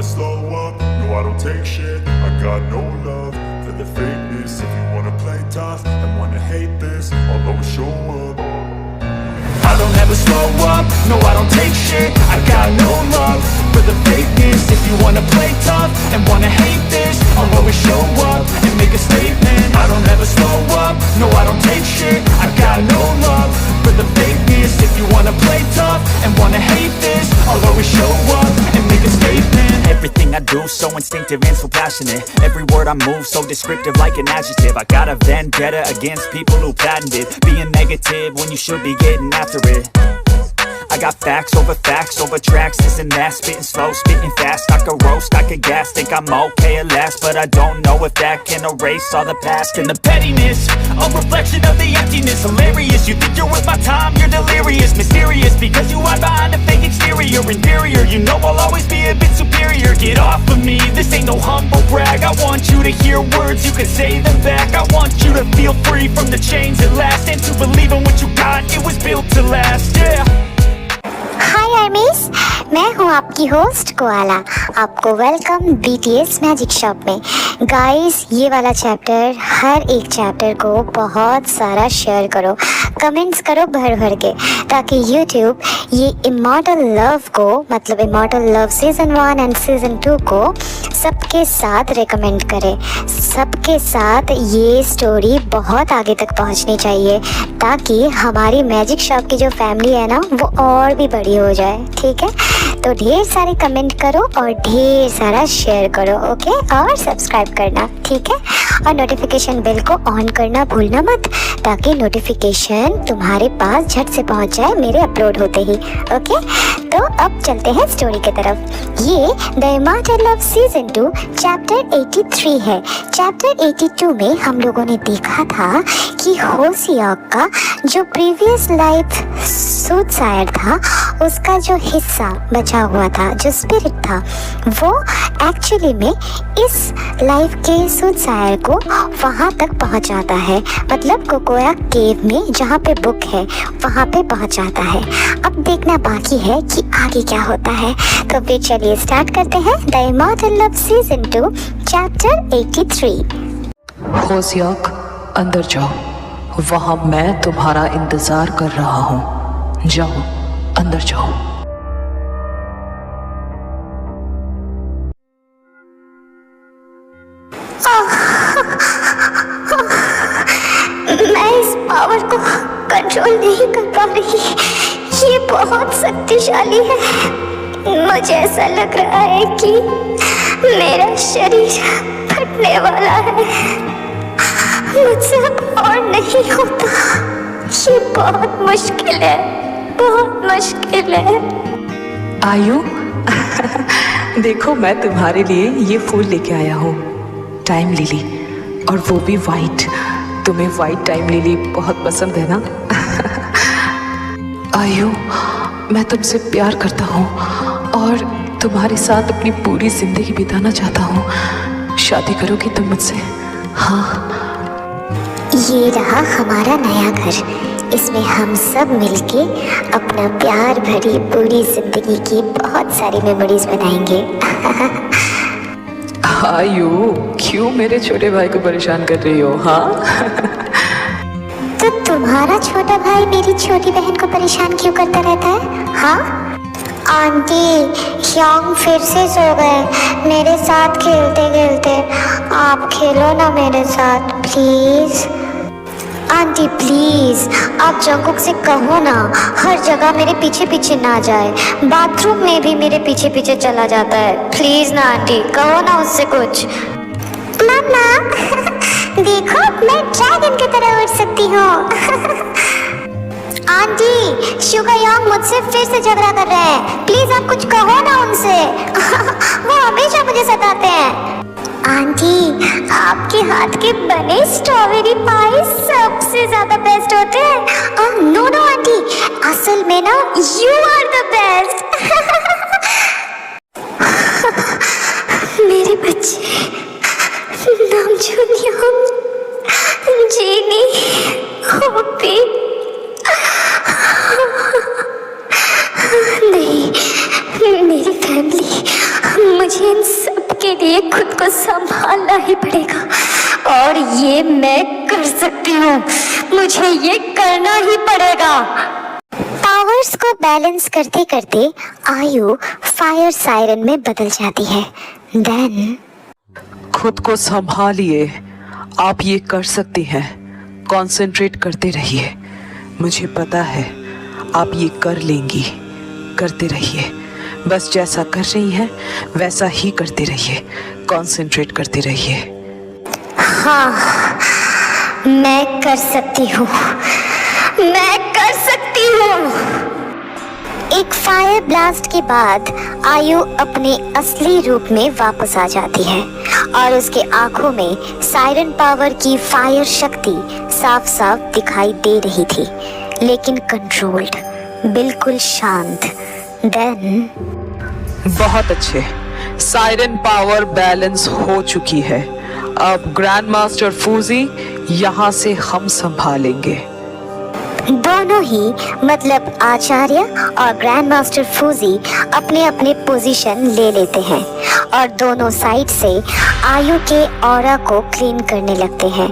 never slow up, no I don't take shit. I got no love for the fakeness. If you wanna play tough and wanna hate this, I'll always show up. I don't ever slow up, no I don't take shit. I got no love for the fakeness. If you wanna play tough and wanna hate this, I'll always show up and make a statement. I don't ever slow up, no I don't take shit. I got no love for the fakeness. If you wanna play tough and wanna hate this, I'll always show up and make a statement. Everything I do so instinctive and so passionate. Every word I move so descriptive like an adjective. I got a vendetta against people who patented being negative when you should be getting after it. I got facts over tracks, this and that. Spitting slow, spitting fast. I could roast, I could gas. Think I'm okay at last, but I don't know if that can erase all the past. And the pettiness, a reflection of the emptiness. Hilarious, you think you're worth my time, you're delirious. Mysterious, because you hide behind a fake exterior. Inferior, you know I'll always be a bit superior. Get off of me, this ain't no humble brag. I want you to hear words, you can say them back. I want you to feel free from the chains at last, and to believe in what you got, it was built to last, yeah. हाय आर्मीज, मैं हूँ आपकी host koala. आपको welcome BTS magic shop में। Guys, ये वाला chapter, हर एक chapter को बहुत सारा शेयर करो, कमेंट्स करो भर भर के, ताकि यूट्यूब ये इमॉर्टल लव को, मतलब immortal love season 1 and season 2 को सबके साथ रेकमेंड करे। सबके साथ ये स्टोरी बहुत आगे तक पहुंचनी चाहिए, ताकि हमारी मैजिक शॉप की जो फैमिली है ना, वो और भी बड़ी हो जाए। ठीक है, तो ढेर सारे कमेंट करो और ढेर सारा शेयर करो, ओके, और सब्सक्राइब करना, ठीक है, और नोटिफिकेशन बेल को ऑन करना भूलना मत, ताकि नोटिफिकेशन तुम्हारे पास झट से पहुंच जाए मेरे अपलोड होते ही। ओके, तो अब चलते हैं स्टोरी की तरफ। ये the immortal love season 2 chapter 83 है। चैप्टर 82 में हम लोगों ने देखा था कि होसियोक का जो प्रीवियस लाइफ सूटसायर था, उसका जो हिस्सा बचा हुआ था, जो स्पिरिट था, वो एक्चुअली में इस लाइफ के सूटसायर को वहाँ तक पहुँचाता है, मतलब कोकोया केव में जहाँ पे बुक है वहाँ पे पहुँचाता है। अब देखना बाकी है कि आगे क्या होता है, तो फिर चलिए स्टार्ट करते हैं the immortal love season 2 chapter 83। होसियोक, अंदर जाओ, वहाँ मैं तुम्हारा इंतजार कर रहा हूँ। जाओ, अंदर जाओ। मैं इस पावर को कंट्रोल नहीं कर पा रही, ये बहुत शक्तिशाली है। मुझे ऐसा लग रहा है कि मेरा शरीर फटने वाला है, मुझसे अब और नहीं होता। ये बहुत मुश्किल है, बहुत मुश्किल है। आयु देखो, मैं तुम्हारे लिए ये फूल लेके आया हूँ, टाइम लिली, और वो भी वाइट। तुम्हें वाइट टाइम लिली बहुत पसंद है ना? आयु, मैं तुमसे प्यार करता हूँ और तुम्हारे साथ अपनी पूरी जिंदगी बिताना चाहता हूँ। शादी करोगी तुम मुझसे? हाँ। ये रहा हमारा नया घर, इसमें हम सब मिलके अपना प्यार भरी पूरी जिंदगी की बहुत सारी मेमोरीज बनाएंगे। आयु, क्यों मेरे छोटे भाई को परेशान कर रही हो? हाँ। तो तुम्हारा छोटा भाई मेरी छोटी बहन को परेशान क्यों करता रहता है? हाँ आंटी, ह्योंग फिर से सो गए मेरे साथ खेलते खेलते। आप खेलो ना मेरे साथ प्लीज। आंटी प्लीज, आप जंगकुक से कहो ना, हर जगह मेरे पीछे पीछे ना जाए, बाथरूम में भी मेरे पीछे पीछे चला जाता है। प्लीज ना आंटी, कहो ना उससे कुछ। मम्मा देखो, मैं ड्रैगन की तरह उड़ सकती हूँ। आंटी, शुगर योंग मुझसे फिर से झगड़ा कर रहे हैं, प्लीज आप कुछ कहो ना उनसे। वो हमेशा मुझे सताते हैं। आंटी, आपके हाथ के बने स्ट्रॉबेरी पाई सबसे ज्यादा बेस्ट होते हैं। नो नो आंटी, असल में ना यू आर द बेस्ट। मेरे बच्चे, नामचुन योंग, जीनी, होपी। नहीं, मेरी फैमिली मुझे मुझे इन सब के लिए खुद को संभालना ही पड़ेगा और ये मैं कर सकती हूँ। मुझे ये करना ही पड़ेगा। पावर्स को बैलेंस करते करते आयु फायर सायरन में बदल जाती है। देन खुद को संभालिए, आप ये कर सकती हैं। कंसंट्रेट करते रहिए, मुझे पता है आप ये कर लेंगी। करते रहिए, बस जैसा कर रही हैं वैसा ही करते रहिए। कंसंट्रेट करते रहिए। हाँ, मैं कर सकती हूँ, मैं कर सकती हूँ। एक फायर ब्लास्ट के बाद आयु अपने असली रूप में वापस आ जाती है और उसके आंखों में सायरन पावर की फायर शक्ति साफ साफ दिखाई दे रही थी, लेकिन कंट्रोल्ड, बिल्कुल शांत। देन बहुत अच्छे, सायरन पावर बैलेंस हो चुकी है। अब ग्रैंड मास्टर फूजी यहाँ से हम संभालेंगे। दोनों ही मतलब आचार्य और ग्रैंड मास्टर फूजी अपने अपने पोजीशन ले लेते हैं और दोनों साइड से आयु के ऑरा को क्लीन करने लगते हैं।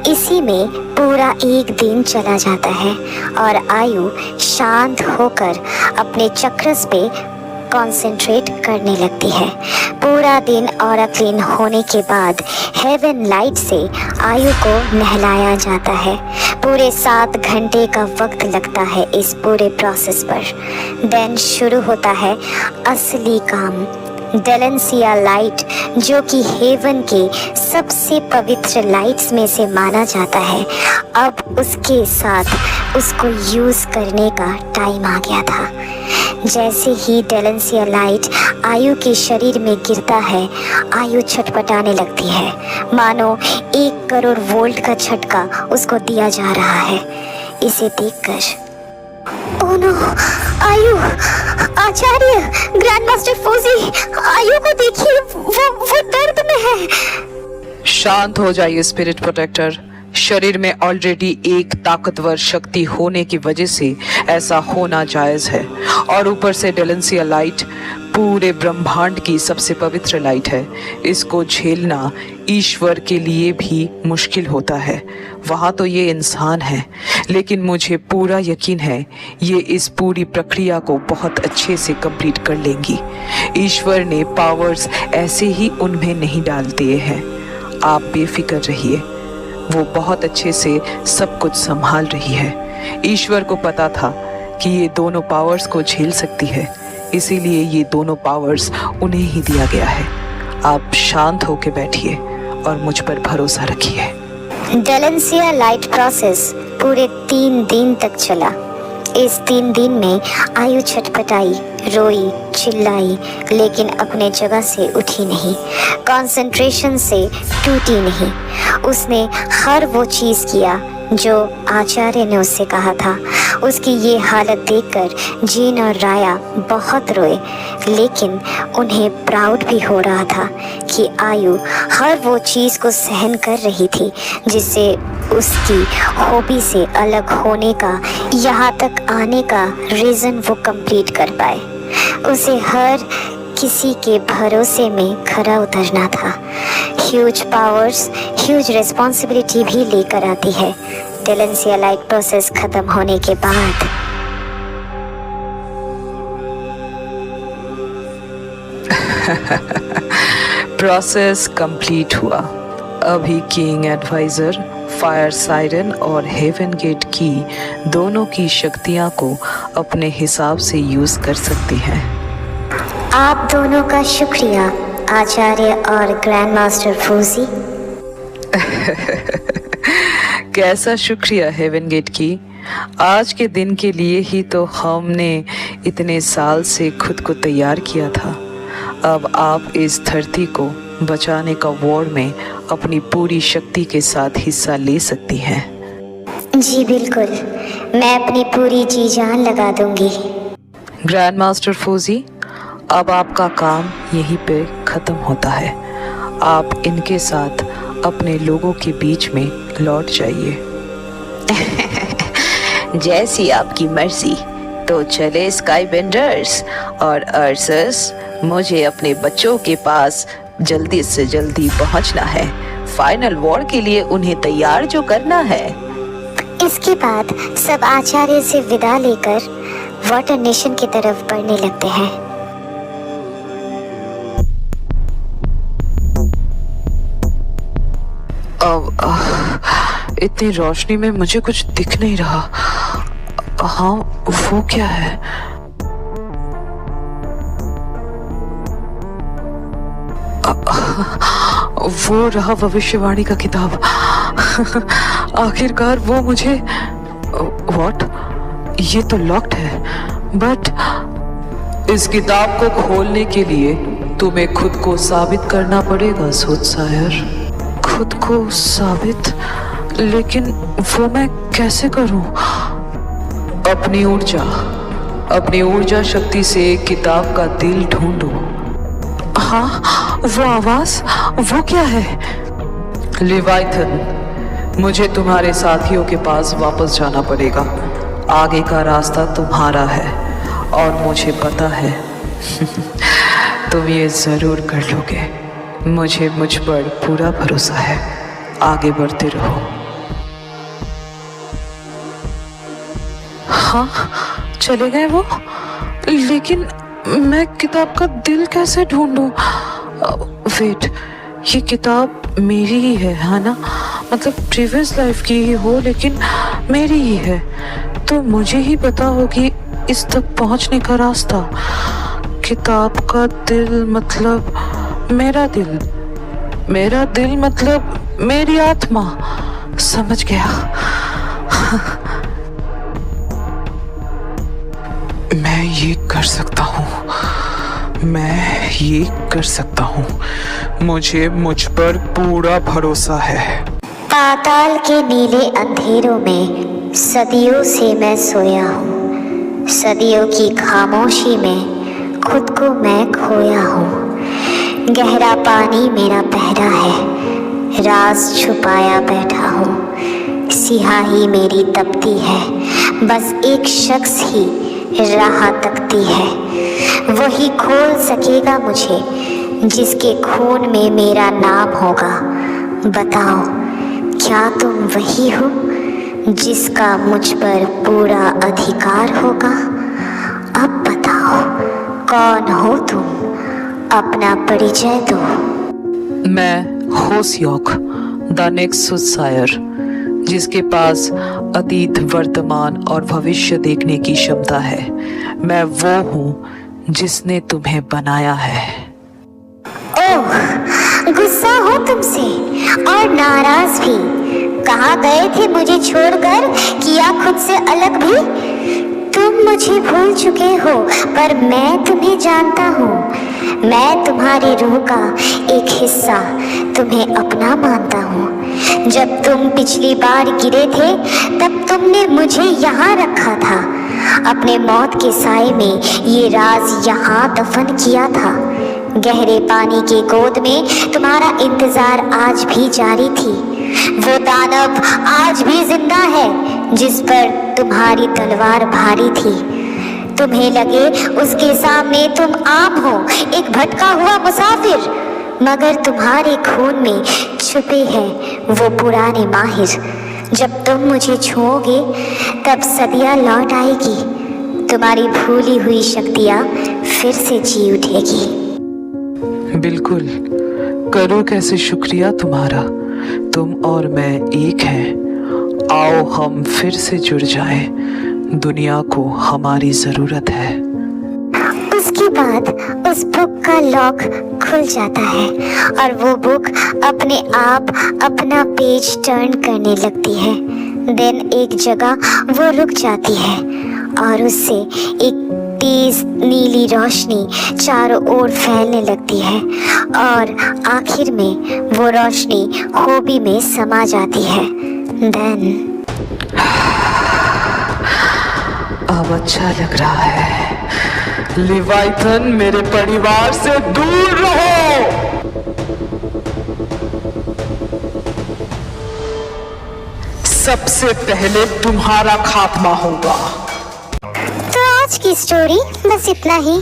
इसी में पूरा एक दिन चला जाता है और आयु शांत होकर अपने चक्रस पे कंसंट्रेट करने लगती है। पूरा दिन ऑरा क्लीन होने के बाद हेवन लाइट से आयु को नहलाया जाता है। पूरे 7 घंटे का वक्त लगता है इस पूरे प्रोसेस पर। देन शुरू होता है असली काम। डेलेंसिया लाइट, जो कि हेवन के सबसे पवित्र लाइट्स में से माना जाता है, अब उसके साथ उसको यूज़ करने का टाइम आ गया था। जैसे ही डेलेंसिया लाइट आयु के शरीर में गिरता है, आयु छटपटाने लगती है, मानो 1 करोड़ वोल्ट का झटका उसको दिया जा रहा है। इसे देखकर ओह नो, आयु, आचार्य, ग्रैंड मास्टर फूजी, आयु को देखिए, वो दर्द में है। शांत हो जाइए स्पिरिट प्रोटेक्टर। शरीर में ऑलरेडी एक ताकतवर शक्ति होने की वजह से ऐसा होना जायज है, और ऊपर से डेलेंसिया लाइट पूरे ब्रह्मांड की सबसे पवित्र लाइट है। इसको झेलना ईश्वर के लिए भी मुश्किल होता है। वहाँ तो ये इंसान है, लेकिन मुझे पूरा यकीन है ये इस पूरी प्रक्रिया को बहुत अच्छे से कंप्लीट कर लेंगी। ईश्वर ने पावर्स ऐसे ही उनमें नहीं डाल दिए हैं। आप बेफिक्र रहिए, वो बहुत अच्छे से सब कुछ संभाल रही है। ईश्वर को पता था कि ये दोनों पावर्स को झेल सकती है, इसीलिए ये दोनों पावर्स उन्हें ही दिया गया है। आप शांत होकर बैठिए और मुझ पर भरोसा रखिए। डेलेंसिया लाइट प्रोसेस पूरे 3 दिन तक चला। इस 3 दिन में आयु छटपटाई, रोई, चिल्लाई, लेकिन अपने जगह से उठी नहीं, कंसंट्रेशन से टूटी नहीं। उसने हर वो चीज़ किया जो आचार्य ने उससे कहा था। उसकी ये हालत देखकर जीन और राया बहुत रोए, लेकिन उन्हें प्राउड भी हो रहा था कि आयु हर वो चीज़ को सहन कर रही थी जिससे उसकी हॉबी से अलग होने का, यहाँ तक आने का रीज़न वो कंप्लीट कर पाए। उसे हर किसी के भरोसे में खरा उतरना था। ह्यूज पावर्स ह्यूज रिस्पॉन्सिबिलिटी भी लेकर आती है। डेलेंसिया लाइट प्रोसेस खत्म होने के बाद प्रोसेस कंप्लीट हुआ। अभी किंग एडवाइजर, फायर सायरन और हेवन गेट की दोनों की शक्तियां को अपने हिसाब से यूज कर सकती हैं। आप दोनों का शुक्रिया आचार्य और ग्रैंड मास्टर फूजी। कैसा शुक्रिया हेवन गेट की। आज के दिन के लिए ही तो हमने इतने साल से खुद को तैयार किया था। अब आप इस धरती को बचाने का वॉर में अपनी पूरी शक्ति के साथ हिस्सा ले सकती हैं। जी बिल्कुल, मैं अपनी पूरी जी जान लगा दूंगी। ग्रैंड मास्टर फूजी, अब आपका काम यहीं पे ख़त्म होता है। आप इनके साथ अपने लोगों के बीच में लौट जाइए। जैसी आपकी मर्जी। तो चले स्काई बेंडर्स और अर्सस, मुझे अपने बच्चों के पास जल्दी से जल्दी पहुंचना है। फाइनल वॉर के लिए उन्हें तैयार जो करना है। इसके बाद सब आचार्य से विदा लेकर वाटर नेशन की तरफ बढ़ने लगते हैं। अब इतनी रोशनी में मुझे कुछ दिख नहीं रहा। हाँ, वो क्या है? वो रहा भविष्यवाणी का किताब। आखिरकार वो मुझे व्हाट? ये तो लॉक्ड है। बट इस किताब को खोलने के लिए तुम्हें खुद को साबित करना पड़ेगा सूदसायर। खुद को साबित? लेकिन वो मैं कैसे करूं? अपनी ऊर्जा शक्ति से किताब का दिल ढूंढो। हाँ, वो आवाज, वो क्या है? लिवाइथन, मुझे तुम्हारे साथियों के पास वापस जाना पड़ेगा। आगे का रास्ता तुम्हारा है और मुझे पता है तुम ये जरूर कर लोगे। मुझ पर पूरा भरोसा है। आगे बढ़ते रहो। हाँ, चले गए वो। लेकिन मैं किताब का दिल कैसे ढूंढूं? वेट, ये किताब मेरी ही है ना? मतलब प्रीवियस लाइफ की ही हो, लेकिन मेरी ही है, तो मुझे ही पता होगी इस तक पहुंचने का रास्ता। किताब का दिल मतलब मेरा दिल मतलब मेरी आत्मा। समझ गया। मैं ये कर सकता हूँ। मुझ पर पूरा भरोसा है। पाताल के नीले अंधेरों में सदियों से मैं सोया हूँ। सदियों की खामोशी में खुद को मैं खोया हूँ। गहरा पानी मेरा पहरा है, राज छुपाया बैठा हूँ। सियाही मेरी तपती है, बस एक शख्स ही राह तकती है। वही खोल सकेगा मुझे जिसके खून में मेरा नाम होगा। बताओ, क्या तुम वही हो जिसका मुझ पर पूरा अधिकार होगा? अब बताओ, कौन हो तुम? अपना परिचय दो। मैं होसियोक, द नेक्स्ट सूदसायर, जिसके पास अतीत, वर्तमान और भविष्य देखने की क्षमता है। मैं वो हूँ जिसने तुम्हें बनाया है। ओह, गुस्सा हो तुमसे और नाराज भी। कहाँ गए थे मुझे छोड़कर, किया खुद से अलग भी? तुम मुझे भूल चुके हो, पर मैं तुम्हें जानता हूँ। मैं तुम्हारी रूह का एक हिस्सा, तुम्हें अपना मानता हूँ। जब तुम पिछली बार गिरे थे तब तुमने मुझे यहाँ रखा था। अपने मौत के साए में ये राज यहाँ दफन किया था। गहरे पानी के गोद में तुम्हारा इंतजार आज भी जारी थी। वो दानव आज भी जिंदा है जिस पर तुम्हारी तलवार भारी थी। तुम्हें लगे उसके सामने तुम आम हो, एक भटका हुआ मुसाफिर, मगर तुम्हारे खून में छुपे हैं वो पुराने माहिर। जब तुम मुझे छूओगे तब सदियां लौट आएगी। तुम्हारी भूली हुई शक्तियां फिर से जी उठेगी। बिल्कुल, करो कैसे शुक्रिया तुम्हारा। तुम और मैं एक हैं। आओ हम फिर से जुड़ जाएं। दुनिया को हमारी जरूरत है। उसके बाद उस बुक का लॉक खुल जाता है और वो बुक अपने आप अपना पेज टर्न करने लगती है। देन एक जगह वो रुक जाती है और उससे एक तेज नीली रोशनी चारों ओर फैलने लगती है और आखिर में वो रोशनी खोबी में समा जाती है। देन अब अच्छा लग रहा है। लिवाइथन, मेरे परिवार से दूर रहो। सबसे पहले तुम्हारा खात्मा होगा। तो आज की स्टोरी बस इतना ही।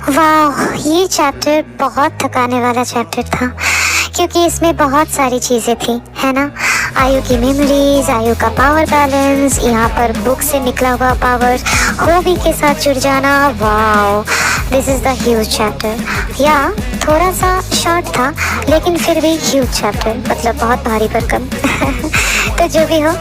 वाह, ये चैप्टर बहुत थकाने वाला चैप्टर था क्योंकि इसमें बहुत सारी चीज़ें थी, है ना। आयु की मेमोरीज, आयु का पावर बैलेंस, यहाँ पर बुक से निकला हुआ पावर, हॉबी के साथ जुड़ जाना। Wow, this is the huge chapter. या थोड़ा सा शॉर्ट था लेकिन फिर भी ह्यूज चैप्टर, मतलब बहुत भारी भरकम। तो जो भी हो,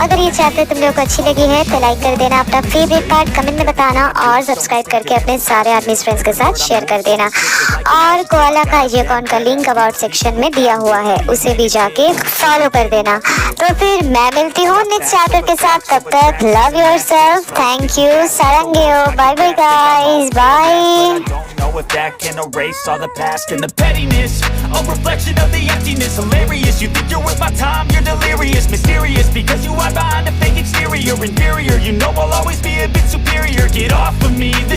अगर ये चैप्टर तुम लोग को अच्छी लगी है तो लाइक कर देना, अपना फेवरेट पार्ट कमेंट में बताना और सब्सक्राइब करके अपने सारे आर्मी फ्रेंड्स के साथ शेयर कर देना। और कोआला का IG अकाउंट का लिंक अबाउट सेक्शन में दिया हुआ है, उसे भी जाके फॉलो कर देना। तो फिर मैं मिलती हूँ नेक्स्ट चैप्टर के साथ, तब तक लव योरसेल्फ, थैंक यू, सारंगेओ, bye bye guys, bye. Know if that can erase all the past and the pettiness, a reflection of the emptiness. Hilarious, you think you're worth my time, you're delirious, mysterious because you hide behind a fake exterior. Inferior, you know I'll always be a bit superior. Get off of me.